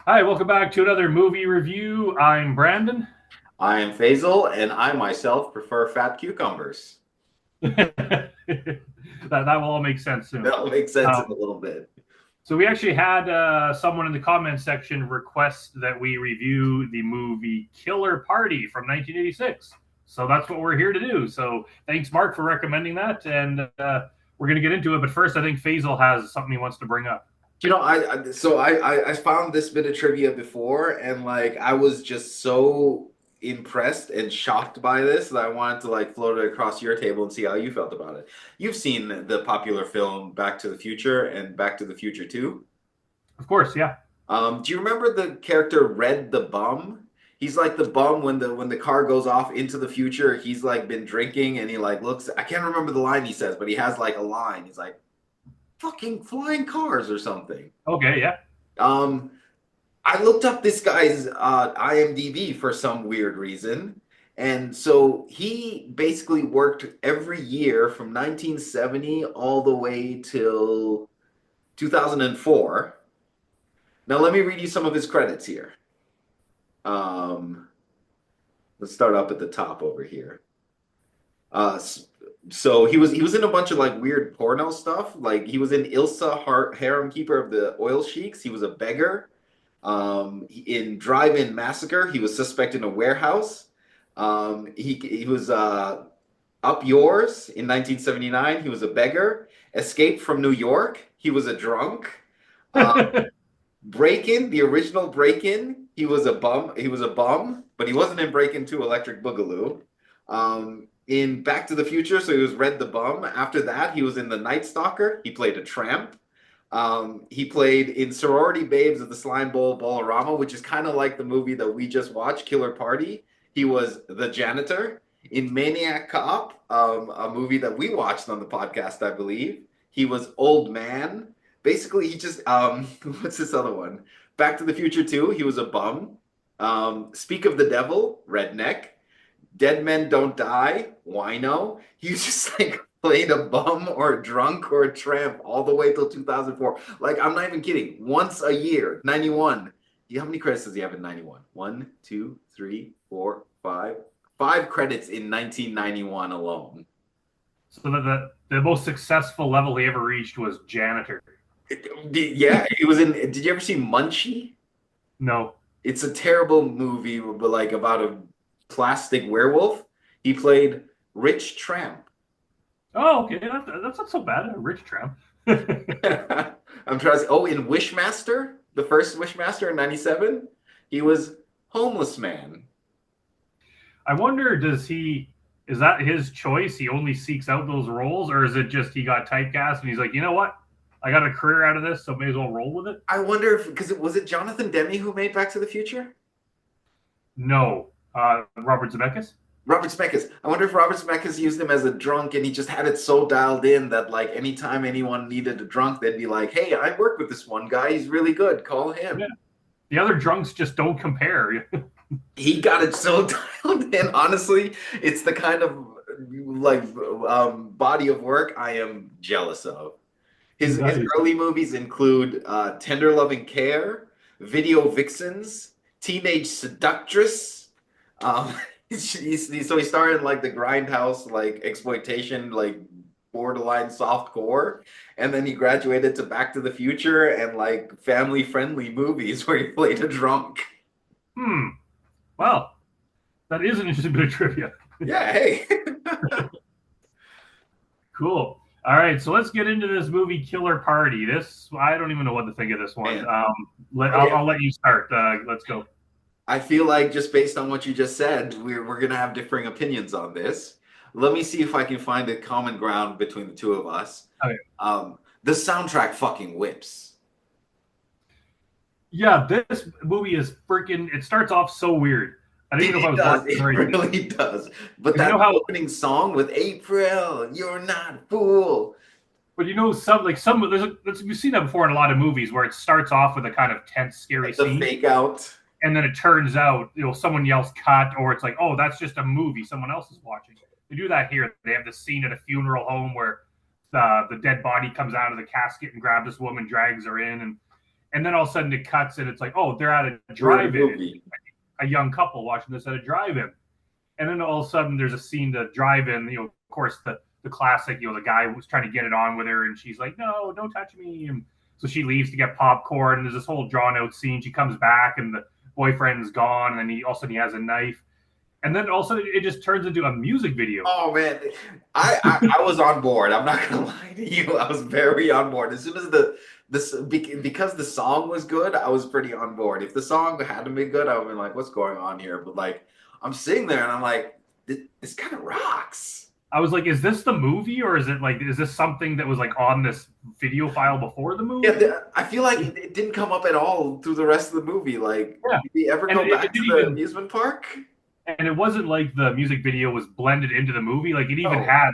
Hi, welcome back to another movie review. I'm Brandon. I am Faizel, and I myself prefer fat cucumbers. that will all make sense soon. That'll make sense in a Um, little bit. so we actually had someone in the comment section request that we review the movie Killer Party from 1986. So that's what we're here to do. So thanks, Mark, for recommending that, and we're going to get into it. But first, I think Faisal has something he wants to bring up. I found this bit of trivia before, and like I was just so impressed and shocked by this that I wanted to like float it across your table and see how you felt about it. You've seen the popular film Back to the Future and Back to the Future 2. Of course, yeah. Do you remember the character Red the Bum? He's like the bum when the car goes off into the future. He's like been drinking and he like looks. I can't remember the line he says, but he has like a line. He's like fucking flying cars or something. Okay, yeah. Um, I looked up this guy's IMDb for some weird reason. And so he basically worked every year from 1970 all the way till 2004. Now, let me read you some of his credits here. Um, let's start up at the top over here. Uh, so he was in a bunch of like weird porno stuff. Like he was in Ilsa Harem Keeper of the Oil Sheiks. He was a beggar. In Drive-In Massacre, he was suspect in a warehouse. He was Up Yours in 1979. He was a beggar. Escape from New York. He was a drunk. Uh, Break-In, the original Break-In, he was a bum. He was a bum, but he wasn't in Break-In 2 Electric Boogaloo. In Back to the Future, so he was Red the Bum. After that, he was in The Night Stalker. He played a tramp. He played in Sorority Babes of the Slime Bowl Bolorama, which is kind of like the movie that we just watched, Killer Party. He was the janitor. In Maniac Cop, a movie that we watched on the podcast, I believe, he was Old Man. Basically, he just what's this other one? Back to the Future 2, he was a bum. Speak of the Devil, redneck. Dead Men Don't Die, wino. He was just like played a bum or a drunk or a tramp all the way till 2004. Like, I'm not even kidding. Once a year, 91. How many credits does he have in 91? One, two, three, four, five. Five credits in 1991 alone. So the most successful level he ever reached was janitor. Yeah, he was in. Did you ever see Munchie? No. It's a terrible movie, but like about a plastic werewolf. He played Rich Tramp. Oh, okay. That's not so bad. A rich tramp. I'm trying to. Oh, in Wishmaster, the first Wishmaster in '97, he was homeless man. I wonder, is that his choice? He only seeks out those roles, or is it just he got typecast and he's like, you know what? I got a career out of this, so may as well roll with it. I wonder if because it was it Jonathan Demme who made Back to the Future? No. Robert Zemeckis? Robert Zemeckis. I wonder if Robert Zemeckis used him as a drunk and he just had it so dialed in that like anytime anyone needed a drunk, they'd be like, "Hey, I work with this one guy. He's really good. Call Yeah. him." The other drunks just don't compare. He got it so dialed in. Honestly, it's the kind of like body of work I am jealous of. His Nice. early movies include Tender Loving Care, Video Vixens, Teenage Seductress. Um, so he started in like the grindhouse, like exploitation, like borderline soft core, and then he graduated to Back to the Future and like family friendly movies where he played a drunk. Hmm. Well, that is an interesting bit of trivia. Yeah, hey. Cool. All right, so let's get into this movie, Killer Party. This I don't even know what to think of this one. Man. Okay. I'll let you start. Let's go. I feel like just based on what you just said, we're gonna have differing opinions on this. Let me see if I can find a common ground between the two of us. Okay. The soundtrack fucking whips. Yeah, this movie is freaking. It starts off so weird. I didn't even know if I It was does. watching It right really does. But because you that know how. opening song with April, you're not fool. But you know some we've seen that before in a lot of movies where it starts off with a kind of tense, scary The scene, fake out. and then it turns out someone yells cut, or it's like, oh, that's just a movie someone else is watching. They do that here. They have this scene at a funeral home where the dead body comes out of the casket and grabs this woman, drags her in, and then all of a sudden it cuts and it's like, oh, they're at a We're in a drive-in, movie. a young couple watching this at a drive-in, and then all of a sudden there's a scene to drive-in. Of course the classic. The guy was trying to get it on with her, and she's like, no, don't touch me. And so she leaves to get popcorn. And there's this whole drawn-out scene. She comes back, and the boyfriend's gone, and then all of a sudden he has a knife, and then all of a sudden it just turns into a music video. Oh man, I was on board. I'm not gonna lie to you. I was very on board. As soon as because the song was good, I was pretty on board. If the song hadn't been good, I would have been like, what's going on here? But like I'm sitting there and I'm like, this kind of rocks. I was like, is this the movie, or is this something that was like on this video file before the Yeah, movie? I feel like it didn't come up at all through the rest of the movie. Like, Yeah, did he ever and go it back to didn't the even amusement park? and it wasn't like the music video was blended into the movie. Like it even No. had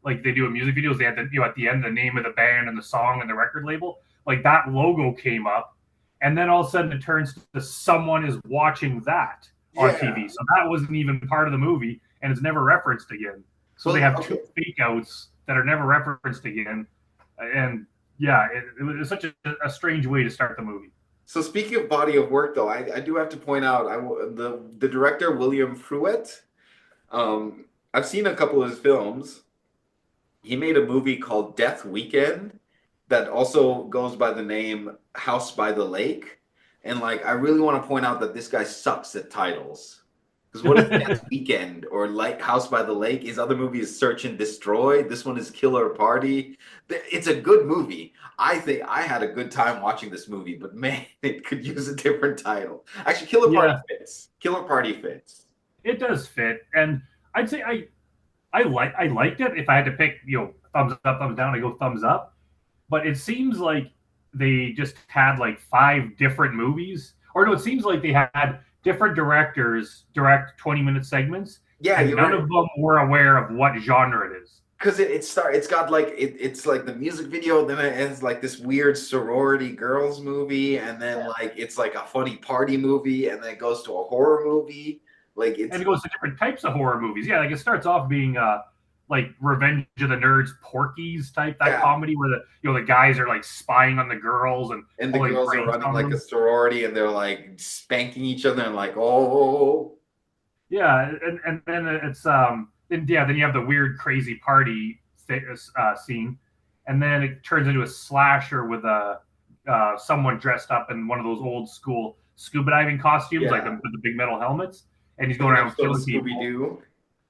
like they do in music videos, they had at the end the name of the band and the song and the record label. Like that logo came up, and then all of a sudden it turns to someone is watching that on Yeah. TV. So that wasn't even part of the movie, and it's never referenced again. So they Well, have two okay. fake outs that are never referenced again, and yeah, it was such a strange way to start the movie. So speaking of body of work, though, I do have to point out the director William Fruet. I've seen a couple of his films. He made a movie called Death Weekend that also goes by the name House by the Lake. And like, I really want to point out that this guy sucks at titles. Because what is Death Weekend or like House by the Lake? His other movie is Search and Destroy. This one is Killer Party. It's a good movie. I think I had a good time watching this movie, but man, it could use a different title. Actually, Killer Party Yeah, fits. Killer Party fits. it does fit, and I'd say I liked it. If I had to pick, thumbs up, thumbs down, I go thumbs up. But it seems like they just had like five different movies, or no, it seems like they had different directors direct 20-minute segments, Yeah, and you're none right. of them were aware of what genre it is. Because it's got like it's like the music video, then it ends like this weird sorority girls movie, and then like it's like a funny party movie, and then it goes to a horror movie. Like And it's it goes to different types of horror movies. Yeah, like it starts off being like Revenge of the Nerds, Porky's type that yeah, comedy where the guys are like spying on the girls and and the pulling girls are pranks running on like a them. sorority, and they're like spanking each other, and like oh Yeah, and then it's then you have the weird crazy party scene, and then it turns into a slasher with a someone dressed up in one of those old school scuba diving costumes, like yeah, with the big metal helmets, and he's like going an around episode of killing Scooby people. Doo.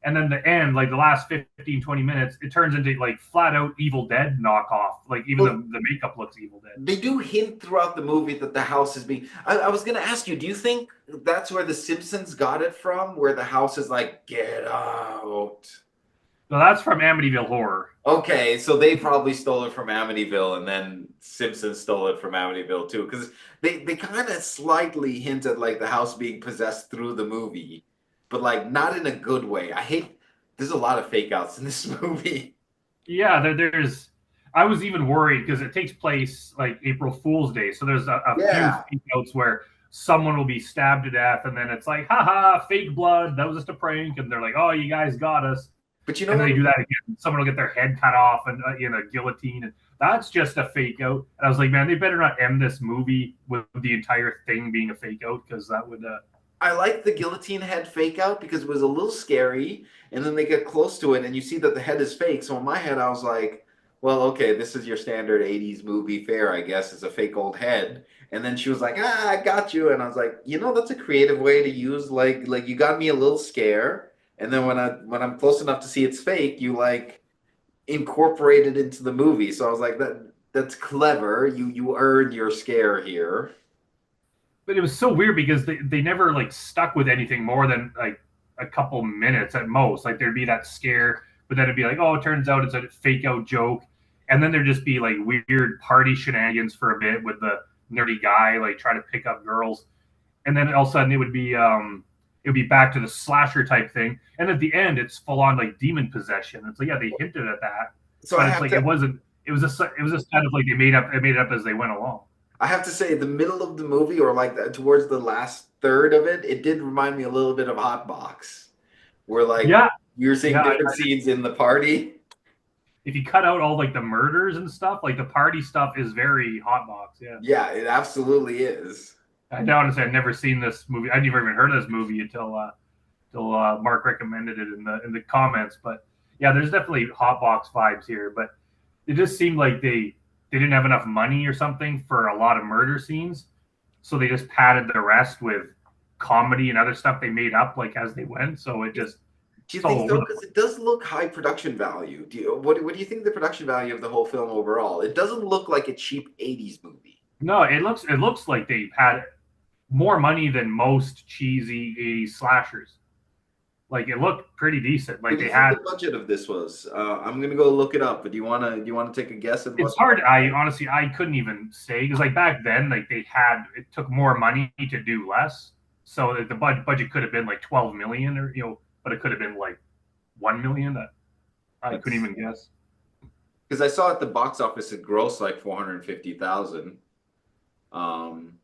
And then the end, like the last 15, 20 minutes, it turns into like flat out Evil Dead knockoff. Like even Well, the makeup looks Evil Dead. they do hint throughout the movie that the house is being. I was gonna ask you, do you think that's where the Simpsons got it from, where the house is like get out? So that's from Amityville Horror. Okay, so they probably stole it from Amityville, and then Simpsons stole it from Amityville too, because they kind of slightly hint at like the house being possessed through the movie, but like not in a good way. I hate. There's a lot of fake outs in this movie. Yeah, there's. I was even worried because it takes place like April Fool's Day, so there's a few Yeah, fake outs where someone will be stabbed to death, and then it's like, haha, fake blood. That was just a prank, and they're like, oh, you guys got us, but you know and then they what? do that again. Someone will get their head cut off and in a guillotine, and that's just a fake out. And I was like, man, they better not end this movie with the entire thing being a fake out because that would. I like the guillotine head fake out because it was a little scary, and then they get close to it, and you see that the head is fake. So in my head, I was like, "Well, okay, this is your standard '80s movie fare, I guess. It's a fake old head." And then she was like, "Ah, I got you," and I was like, "You know, that's a creative way to use like you got me a little scare, and then when I'm close enough to see it's fake, you like incorporate it into the movie." So I was like, that's clever. You earn your scare here. But it was so weird because they never like stuck with anything more than like a couple minutes at most. Like there'd be that scare, but then it'd be like, oh, it turns out it's a fake out joke, and then there'd just be like weird party shenanigans for a bit with the nerdy guy like trying to pick up girls, and then all of a sudden it would be back to the slasher type thing, and at the end it's full on like demon possession. It's like yeah, they hinted at that, So I but it's have like to it wasn't. It was just kind of like they made it up as they went along. I have to say, the middle of the movie, or like towards the last third of it, it did remind me a little bit of Hot Box, where like Yeah, you're seeing yeah, different scenes in the party. if you cut out all like the murders and stuff, like the party stuff is very hot box. Yeah. Yeah, it absolutely is. I honestly, I'd never seen this movie. I'd never even heard of this movie until Mark recommended it in the comments. But yeah, there's definitely hot box vibes here. But it just seemed like they didn't have enough money or something for a lot of murder scenes, so they just padded the rest with comedy and other stuff they made up like as they went. So it just Do you so think over so? the Because it does look high production value. What do you think the production value of the whole film overall? It doesn't look like a cheap 80s movie. no, it looks like they've had more money than most cheesy 80s slashers. Like it looked pretty decent. What Like do they you think had the budget of this was? I'm gonna go look it up, but do you wanna take a guess at it's what the hard. budget I was? honestly I couldn't even say because like back then like they had it took more money to do less. So the budget could have been like 12 million or but it could have been like 1 million. I couldn't That's even guess. because I saw at the box office it grossed like 450,000. Um,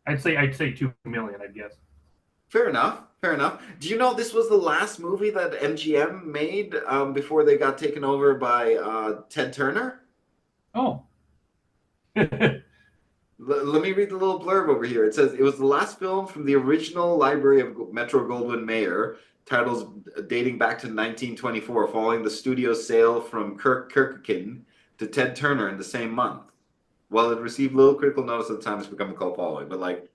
I'd say 2 million. I'd guess. Fair enough. Fair enough. Do you know this was the last movie that MGM made before they got taken over by Ted Turner? Oh, yeah, Let me read the little blurb over here. It says it was the last film from the original library of Metro Goldwyn Mayer, titles dating back to 1924, following the studio's sale from Kirk Kerkkin to Ted Turner in the same month. While it received little critical notice at the time, it's become a cult following. But like,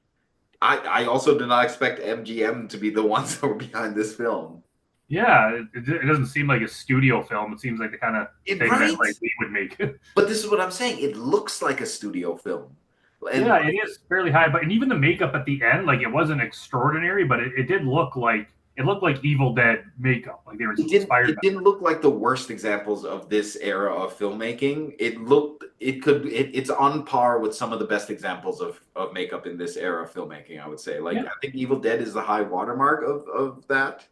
I also did not expect MGM to be the ones that were behind this film. it doesn't seem like a studio film. It seems like the kind of thing that Right? like we would make. But this is what I'm saying. It looks like a studio film. And Yeah, it is fairly high, but and even the makeup at the end, like it wasn't extraordinary, but it did look like Evil Dead makeup, like they were it didn't inspired it by didn't look like the worst examples of this era of filmmaking. It's on par with some of the best examples of makeup in this era of filmmaking, I would say. that. Like Yeah, I think Evil Dead is the high watermark of that.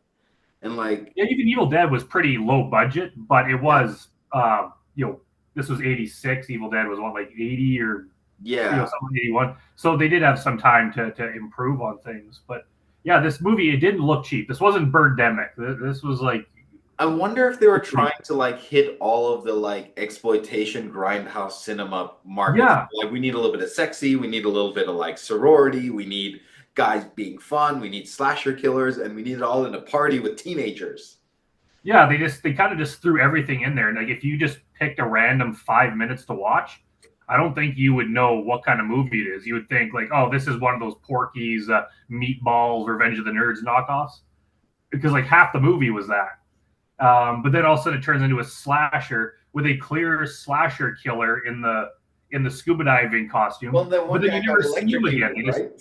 And like yeah. Even Evil Dead was pretty low budget, but it yeah, was this was '86. Evil Dead was what like 80 or yeah. something 81. So they did have some time to improve on things, but yeah, this movie it didn't look cheap. This wasn't Birdemic. This was like I wonder if they were pretty. trying to like hit all of the like exploitation grindhouse cinema markets. Yeah, Like we need a little bit of sexy, we need a little bit of like sorority, we need guys being fun, we need slasher killers, and we need it all in a party with teenagers. yeah. They kind of just threw everything in there. And like if you just picked a random 5 minutes to watch, I don't think you would know what kind of movie it is. You would think like, oh, this is one of those Porky's Meatballs, Revenge of the Nerds knockoffs, because like half the movie was that. But then all of a sudden it turns into a slasher with a clear slasher killer in the scuba diving Well, costume. then But one then guy you got never see him again. electrocuted, right?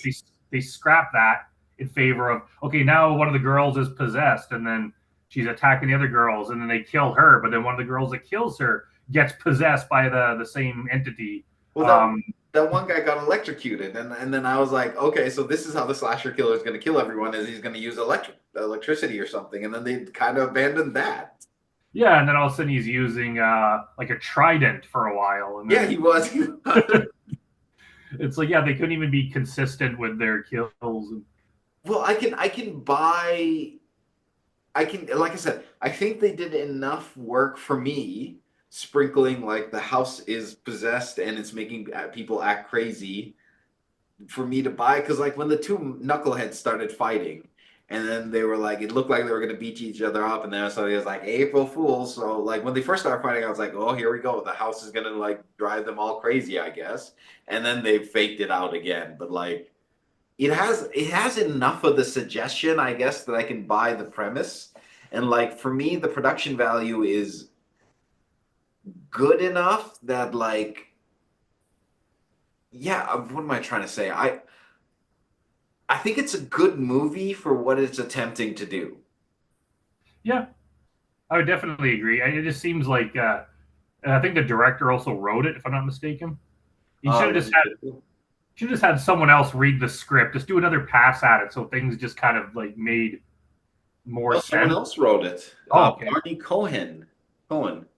They scrap that in favor of okay, now one of the girls is possessed, and then she's attacking the other girls, and then they kill her. But then one of the girls that kills her gets possessed by the same entity. Well, Um, that one guy got electrocuted, and then I was like, okay, so this is how the slasher killer is going to kill everyone, is he's going to use electricity or something, and then they kind of abandoned that. yeah, and then all of a sudden he's using like a trident for a while, and Yeah, then he was. He was. it's like yeah, they couldn't even be consistent with their kills. Well, I can buy I can like I said, I think they did enough work for me sprinkling like the house is possessed and it's making people act crazy for me to buy because like when the two knuckleheads started fighting and then they were like it looked like they were gonna beat each other up and then suddenly it was like April Fools. So like when they first started fighting, I was like, oh, here we go. The house is gonna like drive them all crazy, I guess. And then they faked it out again. But like it has enough of the suggestion, I guess, that I can buy the premise. And like for me, the production value is good enough that like yeah, what am I trying to say? I think it's a good movie for what it's attempting to do. Yeah, I would definitely agree. It just seems like I think the director also wrote it, if I'm not mistaken. He should have Was just it had good? should have just had someone else read the script, just do another pass at it, so things just kind of like made more No, someone sense. else wrote it. Oh, okay. Barney Cohen. Cohen.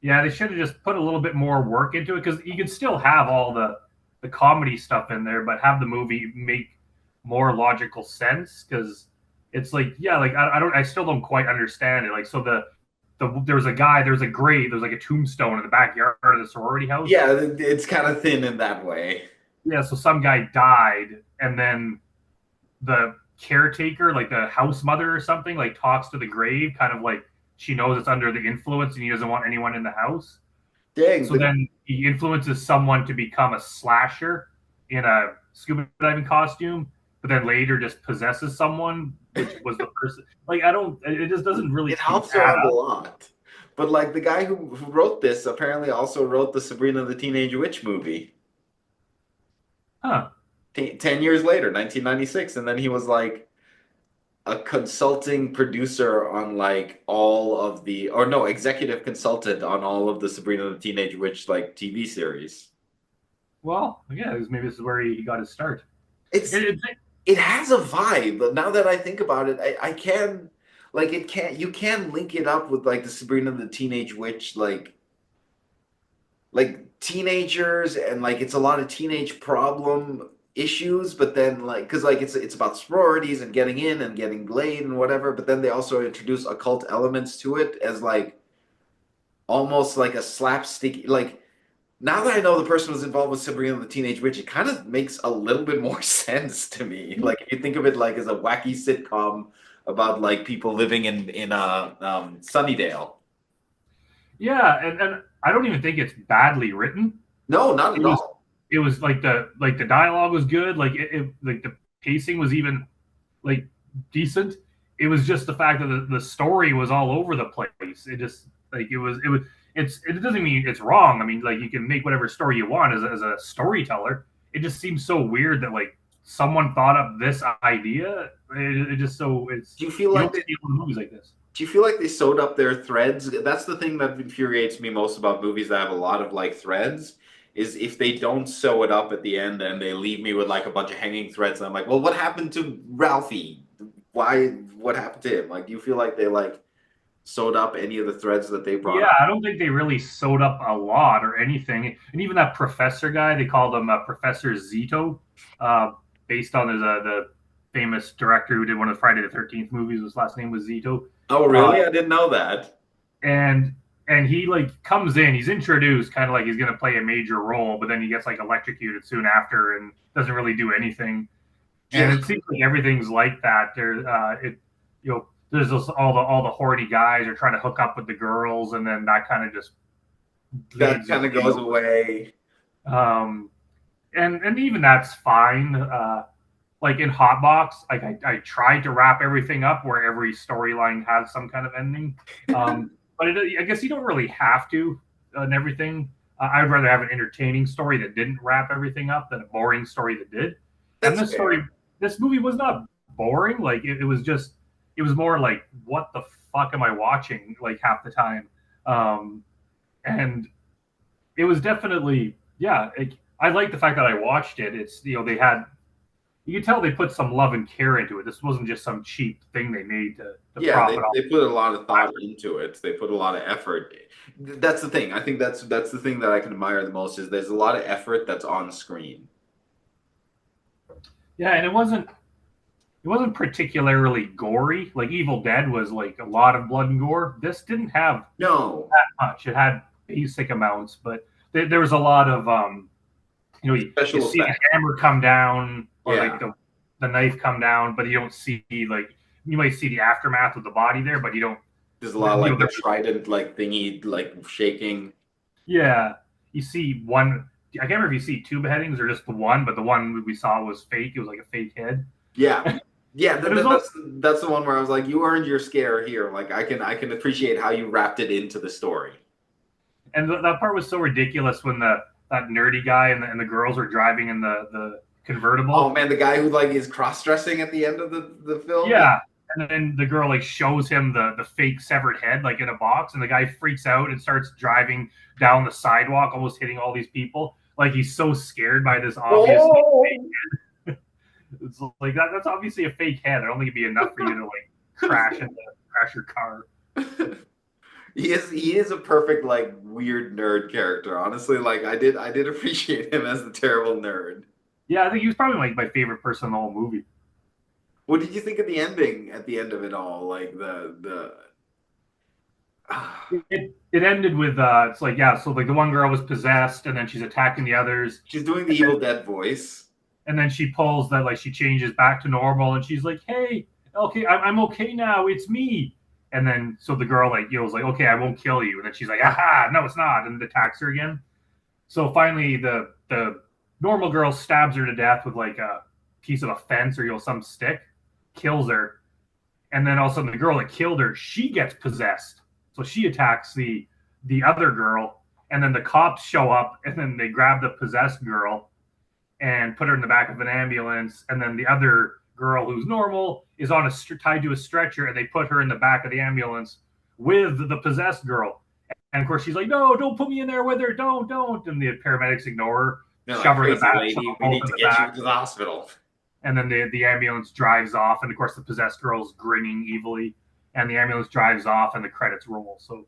Yeah, they should have just put a little bit more work into it because you could still have all the comedy stuff in there, but have the movie make more logical sense because it's like yeah, like I still don't quite understand it. Like so the there was a guy, there was a grave, there was like a tombstone in the backyard of the sorority house. Yeah, it's kind of thin in that way. Yeah, so some guy died, and then the caretaker, like the house mother or something, like talks to the grave, kind of like she knows it's under the influence and he doesn't want anyone in the house. Dang, So then he influences someone to become a slasher in a scuba diving costume, but then later just possesses someone, which was the person. Like, I don't, it just doesn't really it helps add around a up. lot. But like the guy who wrote this apparently also wrote the Sabrina the Teenage Witch movie. Huh. 10 years later, 1996, and then he was like a consulting producer on like all of the, or no, executive consultant on all of the Sabrina the Teenage Witch like TV series. Well, yeah, maybe this is where he got his start. It's It, it has a vibe, but now that I think about it, I can like it can you can link it up with like the Sabrina the Teenage Witch like teenagers and like it's a lot of teenage problem issues, but then like because like it's about sororities and getting in and getting laid and whatever, but then they also introduce occult elements to it as like almost like a slapstick like now that I know the person was involved with Sabrina the Teenage Witch, it kind of makes a little bit more sense to me. Like if you think of it like as a wacky sitcom about like people living in Sunnydale. yeah, and I don't even think it's badly written. No, not It at was all. it was like the dialogue was good, like the pacing was even like decent. It was just the fact that the story was all over the place. It just like it doesn't mean it's wrong. I mean, like you can make whatever story you want as a storyteller. It just seems so weird that like someone thought up this idea. It just so it's Do you feel you like don't they see a lot of movies like this. do you feel like they sewed up their threads? That's the thing that infuriates me most about movies that have a lot of like threads is if they don't sew it up at the end and they leave me with like a bunch of hanging threads and I'm like, well, what happened to Ralphie? Why what happened to him? Like, do you feel like they like sewed up any of the threads that they brought Yeah, up? I don't think they really sewed up a lot or anything. And even that professor guy, they called him Professor Zito, uh, based on the famous director who did one of the Friday the 13th movies. His last name was Zito. Oh, Uh, really? I didn't know that. and and he like comes in, he's introduced kind of like he's going to play a major role, but then he gets like electrocuted soon after and doesn't really do anything. And Yeah, it seems like everything's like that. There's all the horny guys are trying to hook up with the girls, and then that kind of just that leads kind of way goes over. away. Um, and even that's fine. Like in Hotbox, like I tried to wrap everything up where every storyline has some kind of ending. But I guess you don't really have to and everything. I'd rather have an entertaining story that didn't wrap everything up than a boring story that did. And That's fair. this movie was not boring. Like it was just, it was more like, what the fuck am I watching? Like half the time. Um, and it was definitely, yeah. I like the fact that I watched it. It's they had, you could tell they put some love and care into it. This wasn't just some cheap thing they made to Yeah, profit off. they put a lot of thought into it. They put a lot of effort. That's the thing. I think that's the thing that I can admire the most is there's a lot of effort that's on screen. Yeah, and it wasn't particularly gory. Like Evil Dead was like a lot of blood and gore. This didn't have No, that much. It had basic amounts, but there was a lot of you special see the effects. hammer come down or like Yeah, the knife come down, but you don't see like you might see the aftermath of the body there, but you don't. there's a lot of You like know, the trident like thingy like shaking. yeah, you see one. I can't remember if you see two beheadings or just the one, but the one we saw was fake. It was like a fake head. Yeah, yeah. But it was also, That's the one where I was like, you earned your scare here. Like I can appreciate how you wrapped it into the story. and that part was so ridiculous when that nerdy guy and the girls were driving in the Oh convertible. man, the guy who like is cross dressing at the end of the film. Yeah, and then the girl like shows him the fake severed head like in a box, and the guy freaks out and starts driving down the sidewalk, almost hitting all these people. Like he's so scared by this obviously fake. Oh. It's like that's obviously a fake head. I don't think it'd be enough for you to like crash your car. He is a perfect like weird nerd character. Honestly, like I did appreciate him as the terrible nerd. Yeah, I think he was probably like my favorite person in the whole movie. What did you think of the ending at the end of it all? Like it ended with it's like yeah, so like the one girl was possessed and then she's attacking the others, She's doing the Evil Dead voice. and then she pulls that like she changes back to normal and she's like, hey, okay, I'm okay now, it's me. And then so the girl like yells like, okay, I won't kill you, and then she's like, aha, no, it's not, and attacks her again. So finally the normal girl stabs her to death with like a piece of a fence or some stick, kills her, and then all of a sudden the girl that killed her, she gets possessed, so she attacks the other girl, and then the cops show up and then they grab the possessed girl and put her in the back of an ambulance, and then the other girl who's normal is on tied to a stretcher, and they put her in the back of the ambulance with the possessed girl. And of course she's like, no, don't put me in there with her, don't. And the paramedics ignore her, They're like, shove her in the crazy back, shove lady, them we both need in to the get you back. to the hospital. And then the ambulance drives off, and of course the possessed girl's grinning evilly, and the ambulance drives off, and the credits roll. So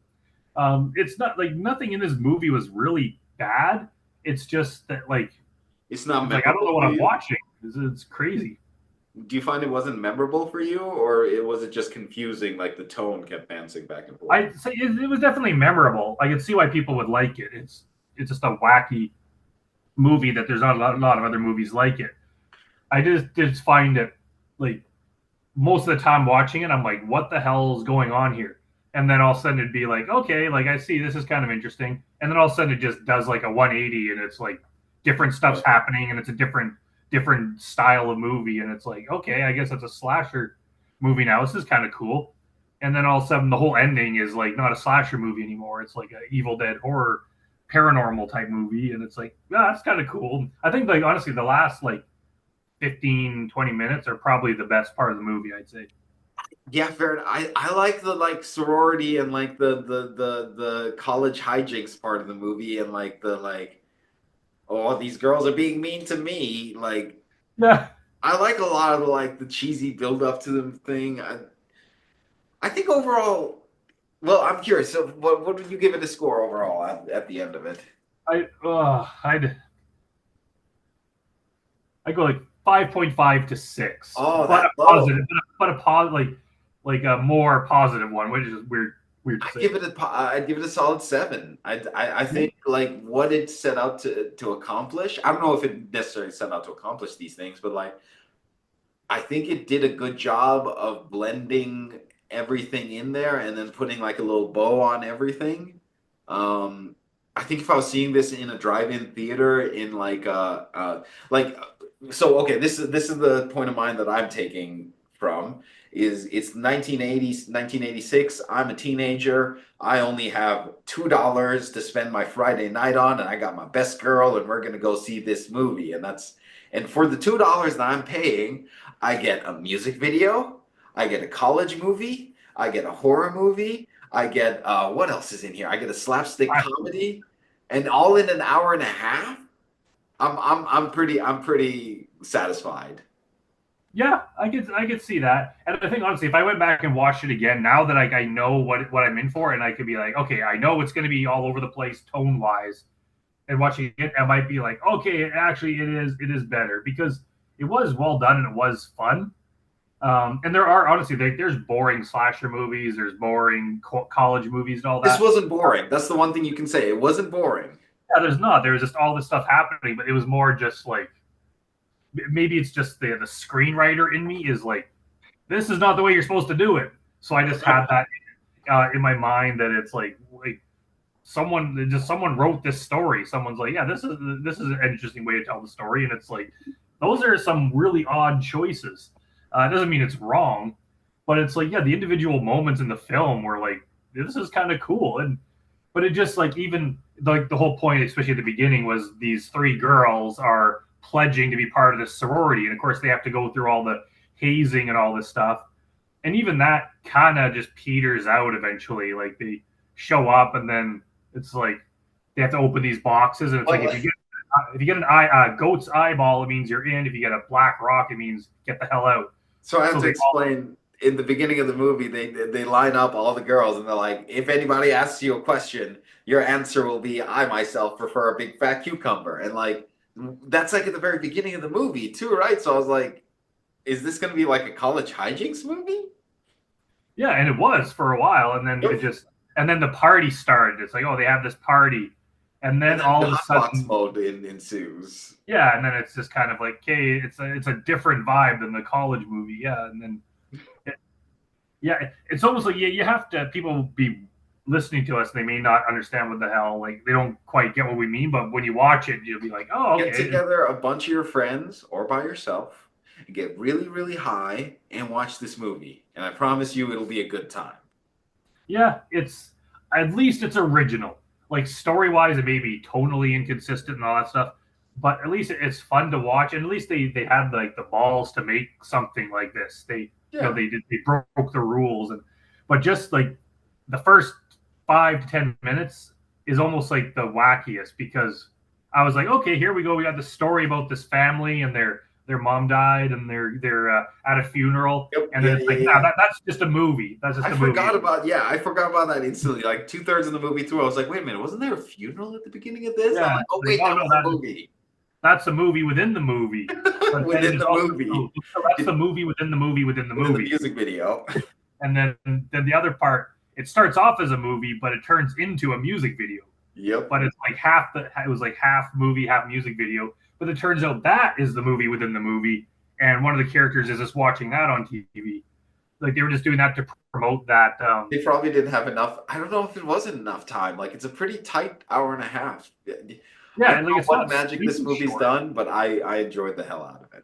it's not like nothing in this movie was really bad. It's just that It's not it's like I don't know memorable what for I'm you? watching. It's crazy. Do you find it wasn't memorable for you, or was it just confusing, like the tone kept bouncing back and forth? I'd say it was definitely memorable. I can see why people would like it. It's just a wacky movie that there's not a lot of other movies like it. I just find it like most of the time watching it, I'm like, what the hell is going on here? And then all of a sudden it'd be like, okay, like I see this is kind of interesting. And then all of a sudden it just does like a 180 and it's like different stuff's Okay. happening and it's a different style of movie. And it's like, okay, I guess it's a slasher movie now. This is kind of cool. And then all of a sudden the whole ending is like not a slasher movie anymore. It's like an Evil Dead horror paranormal type movie. And it's like, yeah, that's kind of cool. I think like honestly, the last like 15, 20 minutes are probably the best part of the movie, I'd say. Yeah, fair enough. I like the like sorority and like the college hijinks part of the movie and like the like, oh, these girls are being mean to me. Like Yeah. I like a lot of the like the cheesy build up to the thing. I think overall, well, I'm curious. So what would you give it a score overall at the end of it? I go like 5.5 to 6, Oh, but that a low. positive, but a like a more positive one, which is weird to say. I'd give it a solid seven. I think like what it set out to accomplish. I don't know if it necessarily set out to accomplish these things, but like I think it did a good job of blending everything in there and then putting like a little bow on everything. Um, I think if I was seeing this in a drive-in theater in like so okay, this is the point of mine that I'm taking from is it's 1980 1986. I'm a teenager. I only have $2 to spend my Friday night on, and I got my best girl, and we're gonna go see this movie. And for the $2 that I'm paying, I get a music video, I get a college movie, I get a horror movie, I get what else is in here? I get a slapstick comedy, and all in an hour and a half. I'm pretty satisfied. Yeah, I could see that. And I think honestly, if I went back and watched it again, now that I know what I'm in for, and I could be like, okay, I know it's going to be all over the place tone wise, and watching it, I might be like, okay, actually, it is better because it was well done and it was fun. And there are honestly, there's boring slasher movies, there's boring college movies and all This that. wasn't boring. That's the one thing you can say. It wasn't boring. Yeah, there's not. There was just all this stuff happening, but it was more just like maybe it's just the screenwriter in me is like, this is not the way you're supposed to do it. So I just had that in my mind that it's like someone wrote this story. Someone's like, yeah, this is an interesting way to tell the story, and it's like those are some really odd choices. It doesn't mean it's wrong, but it's like yeah, the individual moments in the film were like this is kind of cool, and but it just like even like the whole point, especially at the beginning, was these three girls are pledging to be part of this sorority, and of course they have to go through all the hazing and all this stuff, and even that kind of just peters out eventually. Like they show up, and then it's like they have to open these boxes, and it's like Well, if you get an eye goat's eyeball, it means you're in. If you get a black rock, it means get the hell out. so I have So to they all explain in the beginning of the movie, they line up all the girls and they're like, if anybody asks you a question, your answer will be, I myself prefer a big fat cucumber. And like that's like at the very beginning of the movie too, right? So I was like, is this gonna be like a college hijinks movie? yeah, and it was for a while, and then it Nope. just and then the party started. It's like, oh, they have this party, and And then then all the of a hotbox sudden, mode ensues. yeah, and then it's just kind of like, okay, it's a different vibe than the college movie, yeah, and then it, yeah, it's almost like you have to people will be listening to us, they may not understand what the hell, like they don't quite get what we mean, but when you watch it, you'll be like, oh, Get okay, together a bunch of your friends or by yourself and get really, really high and watch this movie. And I promise you it'll be a good time. yeah, it's at least it's original. Like story wise, it may be totally inconsistent and all that stuff, but at least it's fun to watch. And at least they had like the balls to make something like this. Yeah. They broke the rules, and but just like the first 5 to 10 minutes is almost like the wackiest because I was like, okay, here we go. We got the story about this family and their mom died and they're at a funeral, Yep. and then Yeah, it's yeah, like, yeah. that's just a movie. That's just a movie. I forgot about that instantly. Like 2/3 of the movie through, I was like, wait a minute, wasn't there a funeral at the beginning of this? I'm Yeah, like, oh like, wait, oh that no, was a movie. that's a movie within the movie. But then Within there's the also movie. that's the movie within the movie within the Within the movie. music video. And then the other part, it starts off as a movie, but it turns into a music video. Yep. But it's like it was like half movie, half music video. But it turns out that is the movie within the movie, and one of the characters is just watching that on TV. Like they were just doing that to promote that. They probably didn't have enough. I don't know if it wasn't enough time. Like it's a pretty tight hour and a half. I Yeah, don't like know it's what not magic this super movie's short. done, but I enjoyed the hell out of it.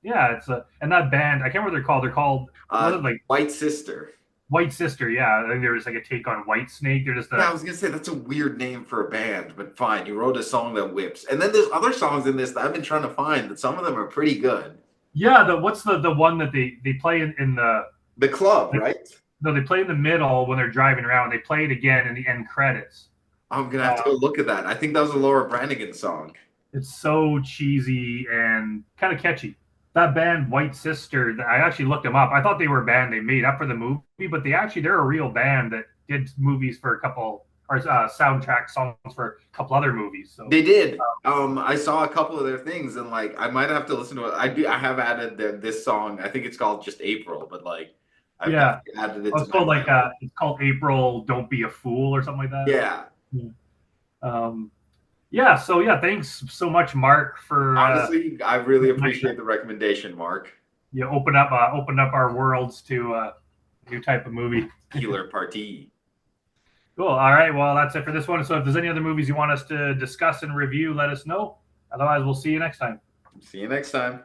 Yeah, it's a and that band I can't remember what they're called. They're called what are they, like White Sister. White Sister. Yeah, I think they're just like a take on White Snake. They're just Yeah, a I was gonna say that's a weird name for a band, but fine. You wrote a song that whips, and then there's other songs in this that I've been trying to find. That some of them are pretty good. yeah. The what's the one that they play in the The Club, like, right? no, they play in the middle when they're driving around. They play it again in the end credits. I'm gonna have to go Uh, look at that. I think that was a Laura Branigan song. it's so cheesy and kind of catchy. That band White Sister, I actually looked them up. I thought they were a band they made up for the movie, but they're a real band that did movies for a couple or soundtrack songs for a couple other movies. So They did. I saw a couple of their things, and like I might have to listen to it. I have added this song. I think it's called just April, but like I've yeah, definitely added it oh, to my playlist. it's called April. Don't be a fool or something like that. Yeah. Yeah. Um, yeah. So yeah, thanks so much, Mark, for Honestly, I really appreciate the recommendation, Mark. you open up our worlds to a new type of movie. Killer Party. Cool. All right. Well, that's it for this one. So if there's any other movies you want us to discuss and review, let us know. Otherwise, we'll see you next time. See you next time.